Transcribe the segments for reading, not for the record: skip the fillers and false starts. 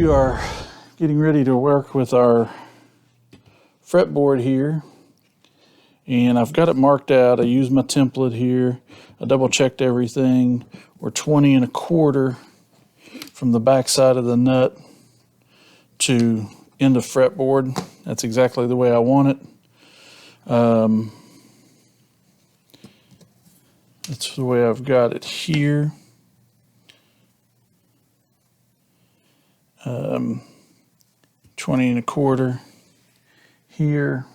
we are getting ready to work with our fretboard here, and I've got it marked out. I used my template here. I double checked everything. We're 20 1/4 from the back side of the nut to end of fretboard. That's exactly the way I want it. That's the way I've got it here. 20 1/4 here,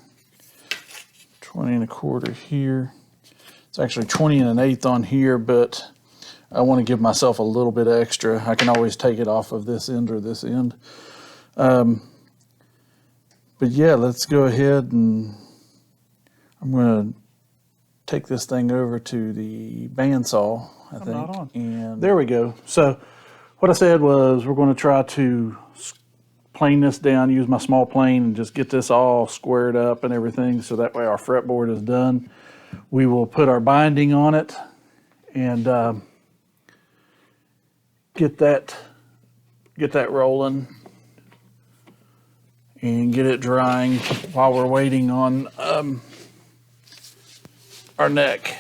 20 1/4 here. It's actually 20 1/8 on here, but I want to give myself a little bit extra. I can always take it off of this end or this end. But yeah, let's go ahead and I'm going to take this thing over to the bandsaw, I think. And there we go. So what I said was we're going to try to plane this down, use my small plane, and just get this all squared up and everything, so that way our fretboard is done. We will put our binding on it and get that rolling and get it drying while we're waiting on our neck.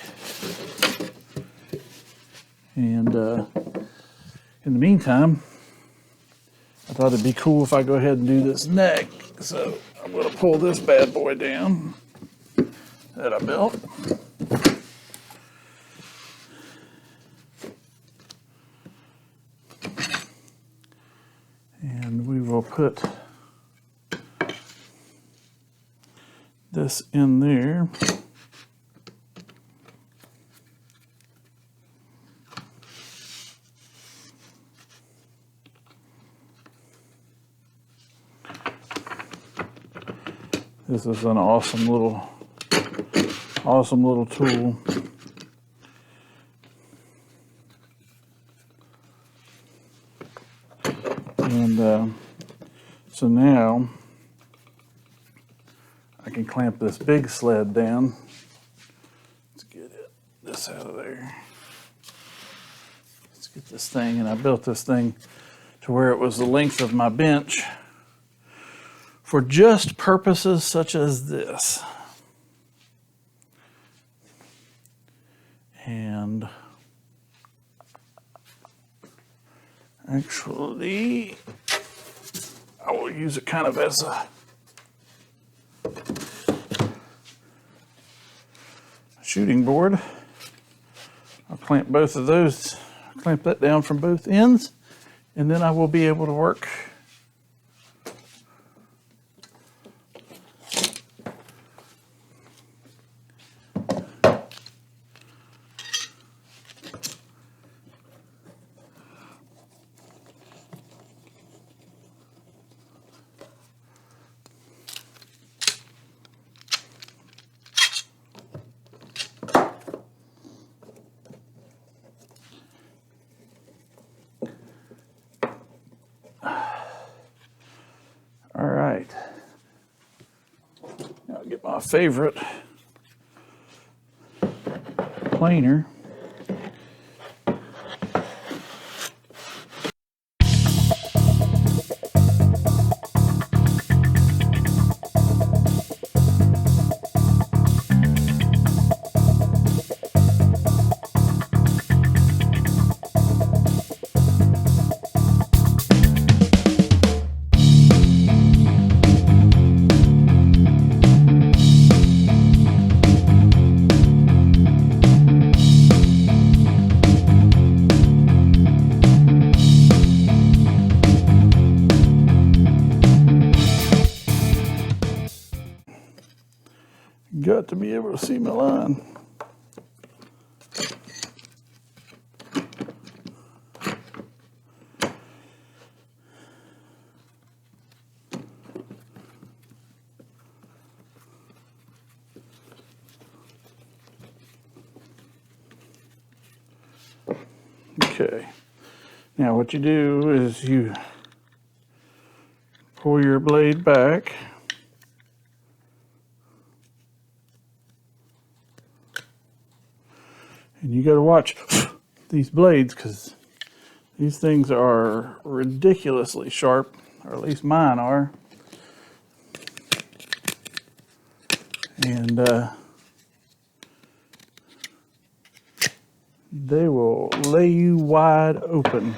And in the meantime, I thought it'd be cool if I go ahead and do this neck. So I'm going to pull this bad boy down that I built. And we will put this in there. This is an awesome little tool. And so now I can clamp this big sled down. Let's get this out of there. Let's get this thing, and I built this thing to where it was the length of my bench for just purposes such as this. And actually, I will use it kind of as a shooting board. I'll clamp both of those, clamp that down from both ends, and then I will be able to work my favorite planer. Got to be able to see my line. Okay, now what you do is you pull your blade back. And you got to watch these blades because These things are ridiculously sharp, or at least mine are. And they will lay you wide open.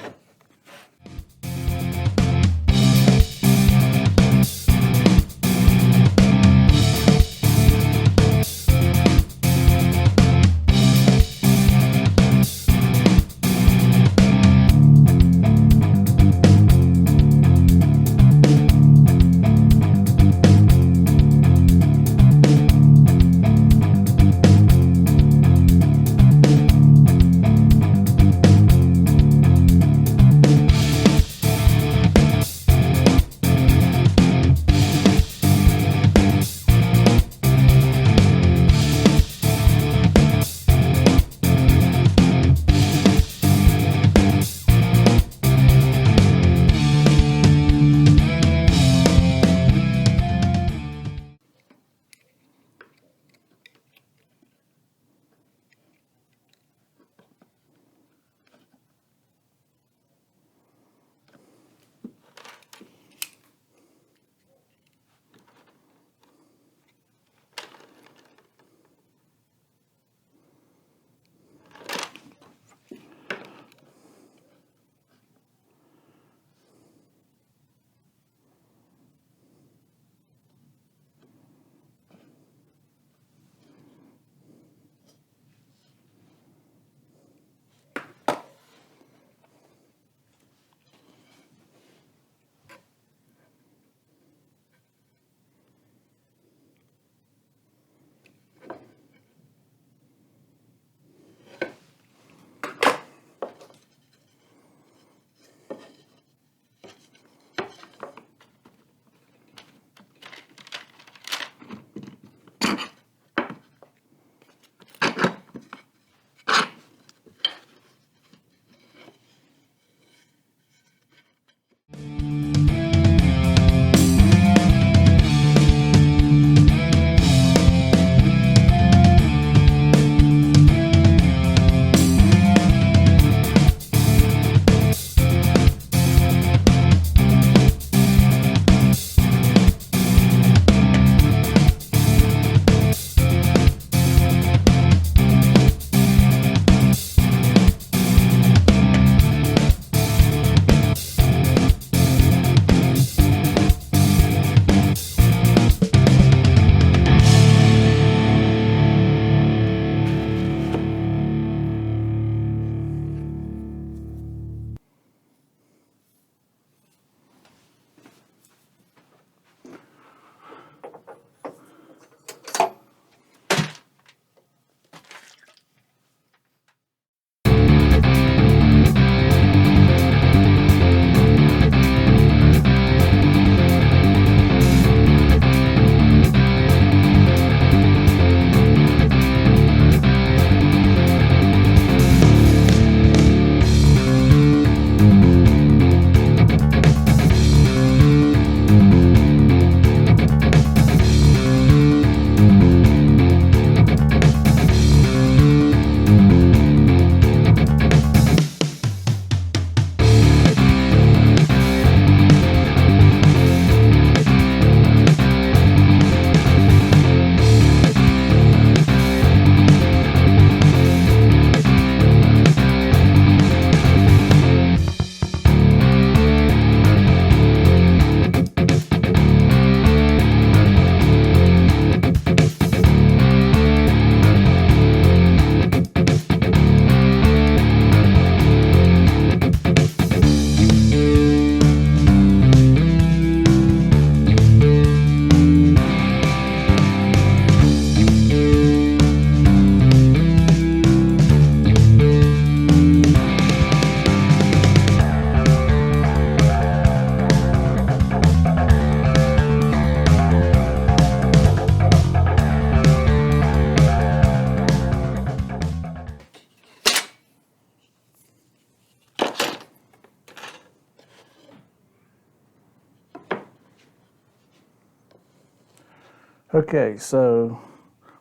Okay, so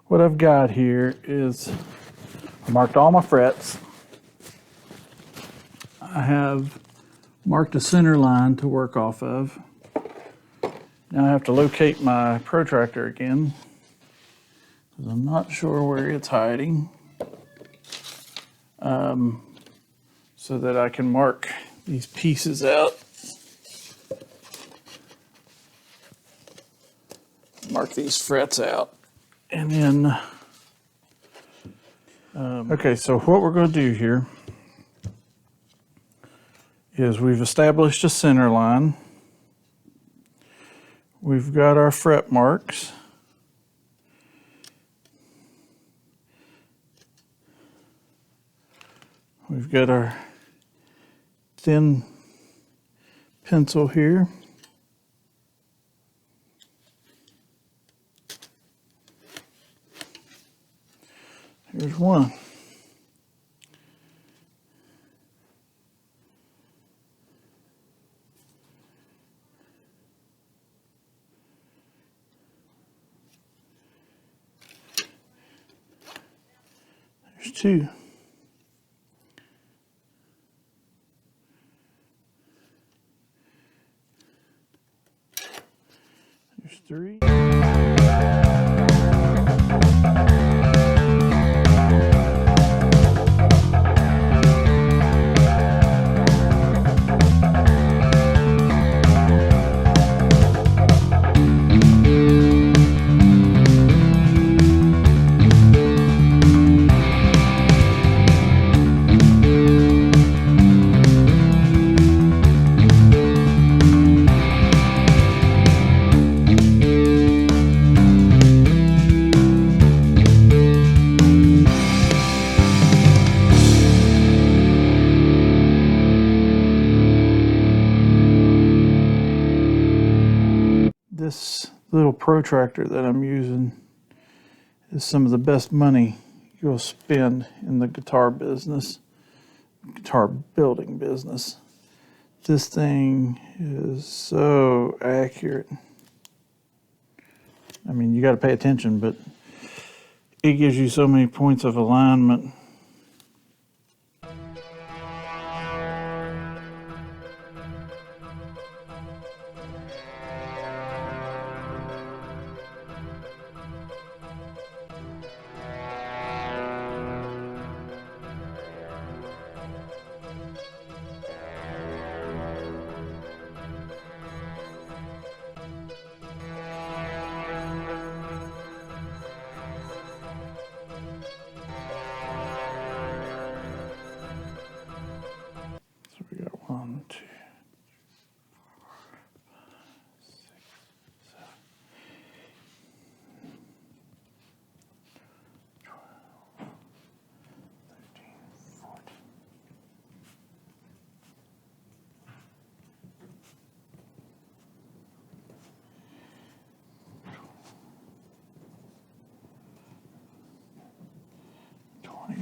what I've got here is I marked all my frets. I have marked a center line to work off of. Now I have to locate my protractor again, because I'm not sure where it's hiding, so that I can mark these pieces out. Mark these frets out. And then, okay, so what we're going to do here is we've established a center line. We've got our fret marks. We've got our thin pencil here. Here's one. There's two. There's three. This little protractor that I'm using is some of the best money you'll spend in the guitar business, guitar building business. This thing is so accurate. I mean, you got to pay attention, but it gives you so many points of alignment. So we got 1, 2, 6, 7, 12, 13,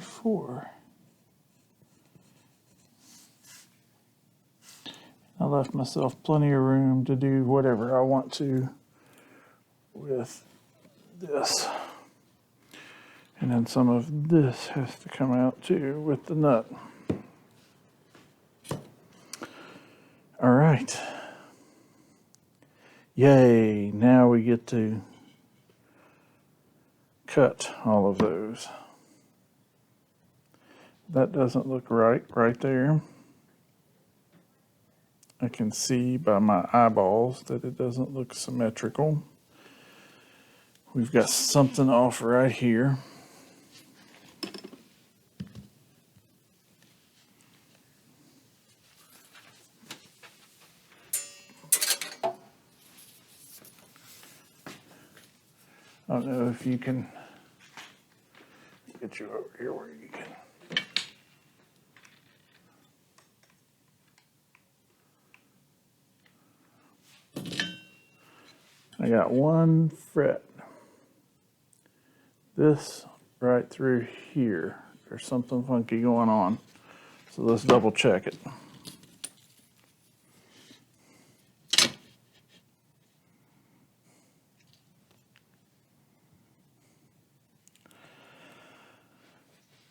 14. I left myself plenty of room to do whatever I want to with this. And then some of this has to come out too with the nut. All right. Yay, now we get to cut all of those. That doesn't look right there. I can see by my eyeballs that it doesn't look symmetrical. We've got something off right here. I don't know if you can get you over here where you can. I got one fret. This right through here. There's something funky going on. So let's double check it.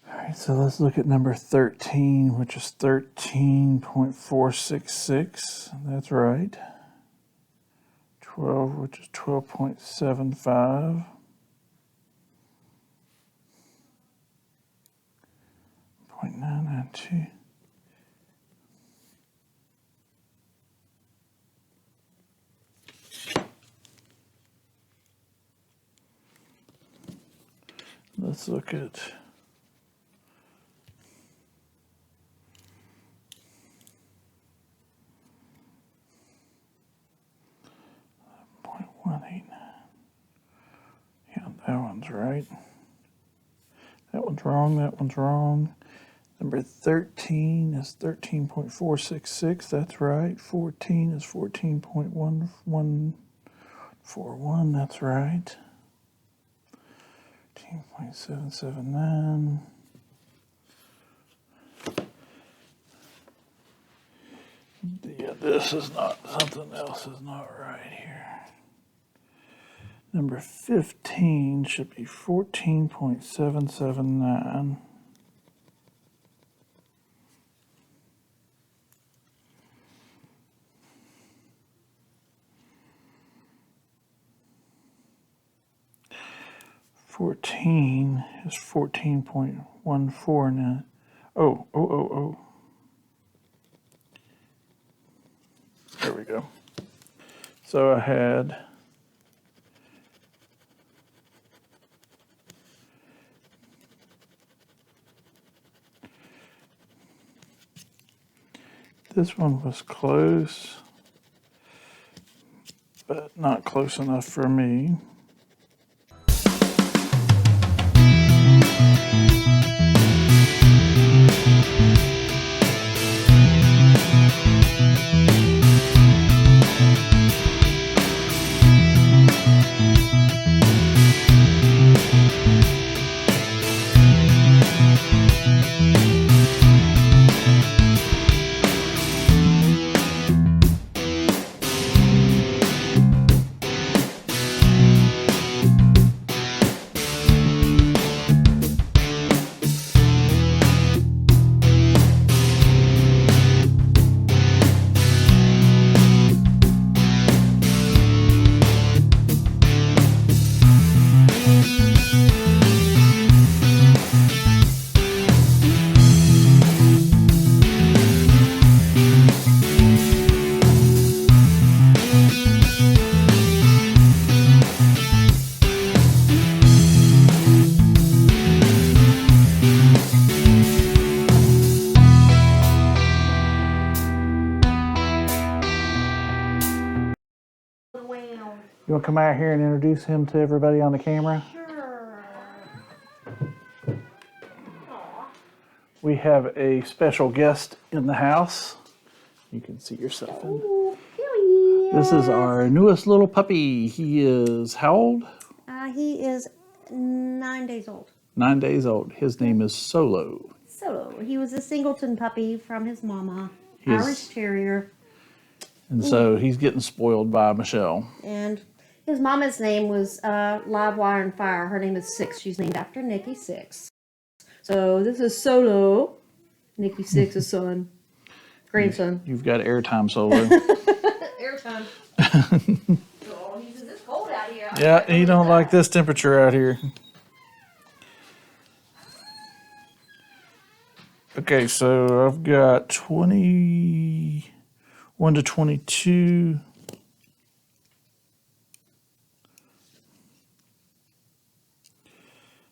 All right, So let's look at number 13, which is 13.466. That's right. 12, which is 12.75. 0.992. Let's look at 0.189. Yeah, that one's right. That one's wrong, that one's wrong. Number 13 is 13.466, that's right. 14 is 14.1141, that's right. 13.779. Yeah, this is not, something else is not right here. Number 15 should be 14.779. Fourteen is 14.149. Oh. There we go. So I had this one was close, but not close enough for me. You want to come out here and introduce him to everybody on the camera? Sure. We have a special guest in the house. You can see yourself in. Ooh, here he is. This is our newest little puppy. He is how old? He is 9 days old. 9 days old. His name is Solo. Solo. He was a singleton puppy from his mama, He is- Irish Terrier. And so he's getting spoiled by Mechele. And his mama's name was Live Wire and Fire. Her name is Six. She's named after Nikki Six. So this is Solo, Nikki Six's son, grandson. You've got airtime, Solo. Airtime. Oh, he says it's cold out here. Yeah, he don't like this temperature out here. Okay, so I've got 21 to 22.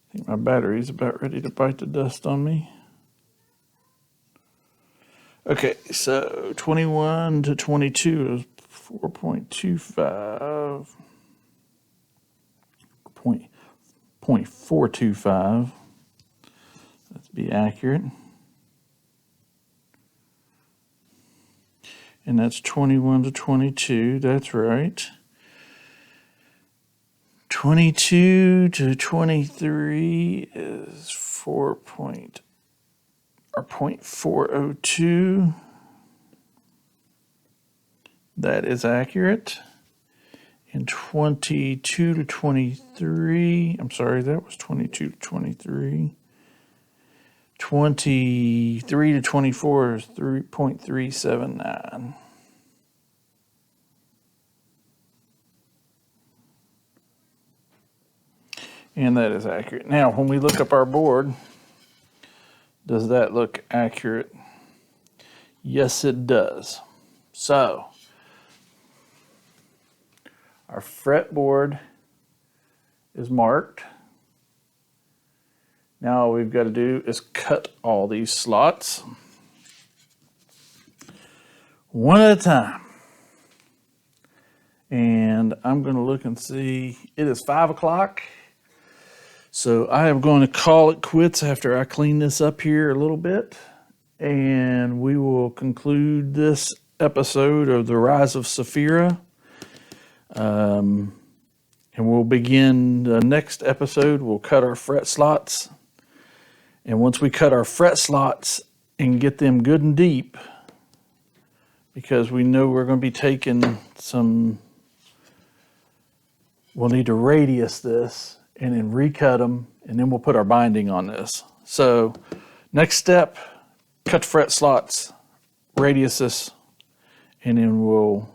I think my battery's about ready to bite the dust on me. Okay, so 21 to 22 is 4.25. 0.425. Let's be accurate. And that's 21 to 22, that's right. 22 to 23 is 0.402. That is accurate. And 22 to 23, I'm sorry, that was 22 to 23. 23 to 24 is 3.379. And that is accurate. Now, when we look up our board, does that look accurate? Yes, it does. So, our fretboard is marked. Now all we've got to do is cut all these slots one at a time. And I'm going to look and see. It is 5 o'clock. So I am going to call it quits after I clean this up here a little bit. And we will conclude this episode of the Rise of Sephira. And we'll begin the next episode. We'll cut our fret slots. And once we cut our fret slots and get them good and deep, because we know we're going to be taking some, we'll need to radius this and then recut them, and then we'll put our binding on this. So next step, cut fret slots, radius this, and then we'll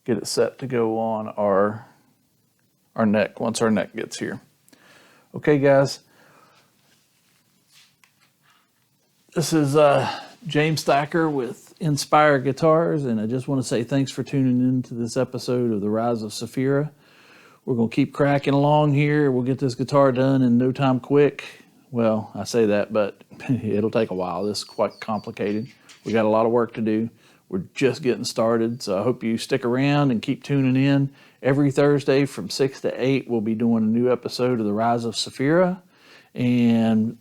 get it set to go on our neck once our neck gets here. Okay, guys. This is James Thacker with Inspire Guitars, and I just want to say thanks for tuning in to this episode of the Rise of Sephira. We're going to keep cracking along here. We'll get this guitar done in no time quick. Well, I say that, but it'll take a while. This is quite complicated. We got a lot of work to do. We're just getting started, so I hope you stick around and keep tuning in. Every Thursday from 6 to 8, we'll be doing a new episode of the Rise of Sephira, and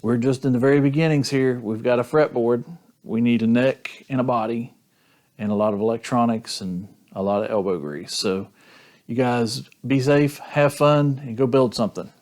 we're just in the very beginnings here. We've got a fretboard. We need a neck and a body and a lot of electronics and a lot of elbow grease. So you guys be safe, have fun, and go build something.